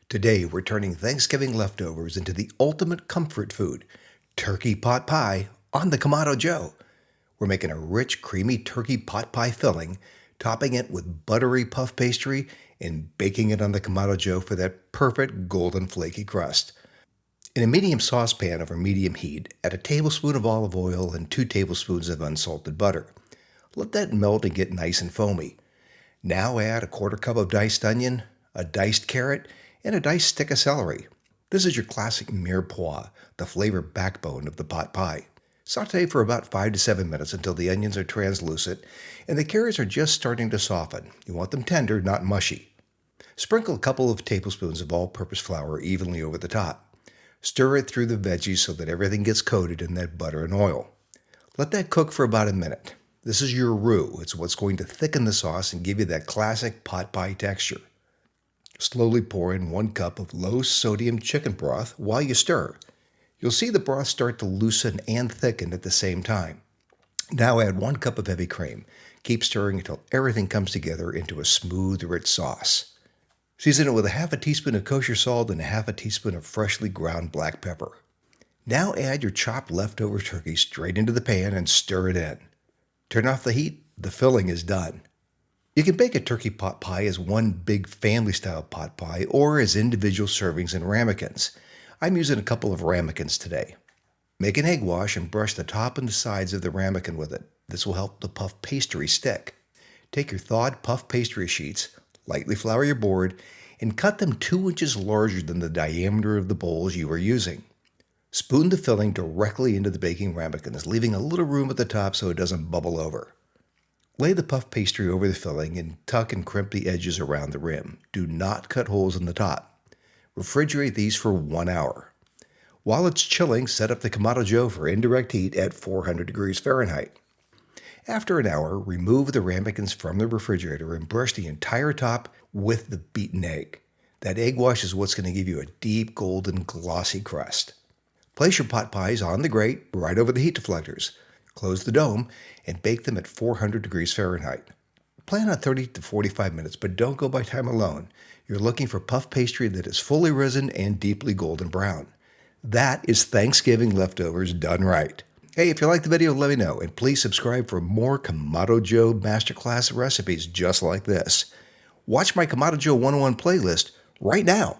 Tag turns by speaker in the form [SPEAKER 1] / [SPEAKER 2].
[SPEAKER 1] Today, we're turning Thanksgiving leftovers into the ultimate comfort food, turkey pot pie on the Kamado Joe. We're making a rich, creamy turkey pot pie filling, topping it with buttery puff pastry, and baking it on the Kamado Joe for that perfect golden flaky crust. In a medium saucepan over medium heat, add a tablespoon of olive oil and 2 tablespoons of unsalted butter. Let that melt and get nice and foamy. Now add a quarter cup of diced onion, a diced carrot, and a diced stick of celery. This is your classic mirepoix, the flavor backbone of the pot pie. Sauté for about 5 to 7 minutes until the onions are translucent and the carrots are just starting to soften. You want them tender, not mushy. Sprinkle a couple of tablespoons of all-purpose flour evenly over the top. Stir it through the veggies so that everything gets coated in that butter and oil. Let that cook for about a minute. This is your roux. It's what's going to thicken the sauce and give you that classic pot pie texture. Slowly pour in 1 cup of low-sodium chicken broth while you stir. You'll see the broth start to loosen and thicken at the same time. Now add 1 cup of heavy cream. Keep stirring until everything comes together into a smooth, rich sauce. Season it with a half a teaspoon of kosher salt and a half a teaspoon of freshly ground black pepper. Now add your chopped leftover turkey straight into the pan and stir it in. Turn off the heat. The filling is done. You can bake a turkey pot pie as one big family-style pot pie or as individual servings in Ramekins. I'm using a couple of Ramekins today. Make an egg wash and brush the top and the sides of the ramekin with it. This will help the puff pastry stick. Take your thawed puff pastry sheets, lightly flour your board, and cut them 2 inches larger than the diameter of the bowls you are using. Spoon the filling directly into the baking ramekins, leaving a little room at the top so it doesn't bubble over. Lay the puff pastry over the filling and tuck and crimp the edges around the rim. Do not cut holes in the top. Refrigerate these for 1 hour. While it's chilling, set up the Kamado Joe for indirect heat at 400 degrees Fahrenheit. After an hour, remove the ramekins from the refrigerator and brush the entire top with the beaten egg. That egg wash is what's going to give you a deep, golden, glossy crust. Place your pot pies on the grate right over the heat deflectors. Close the dome and bake them at 400 degrees Fahrenheit. Plan on 30 to 45 minutes, but don't go by time alone. You're looking for puff pastry that is fully risen and deeply golden brown. That is Thanksgiving leftovers done right. Hey, if you liked the video, let me know, and please subscribe for more Kamado Joe Masterclass recipes just like this. Watch my Kamado Joe 101 playlist right now.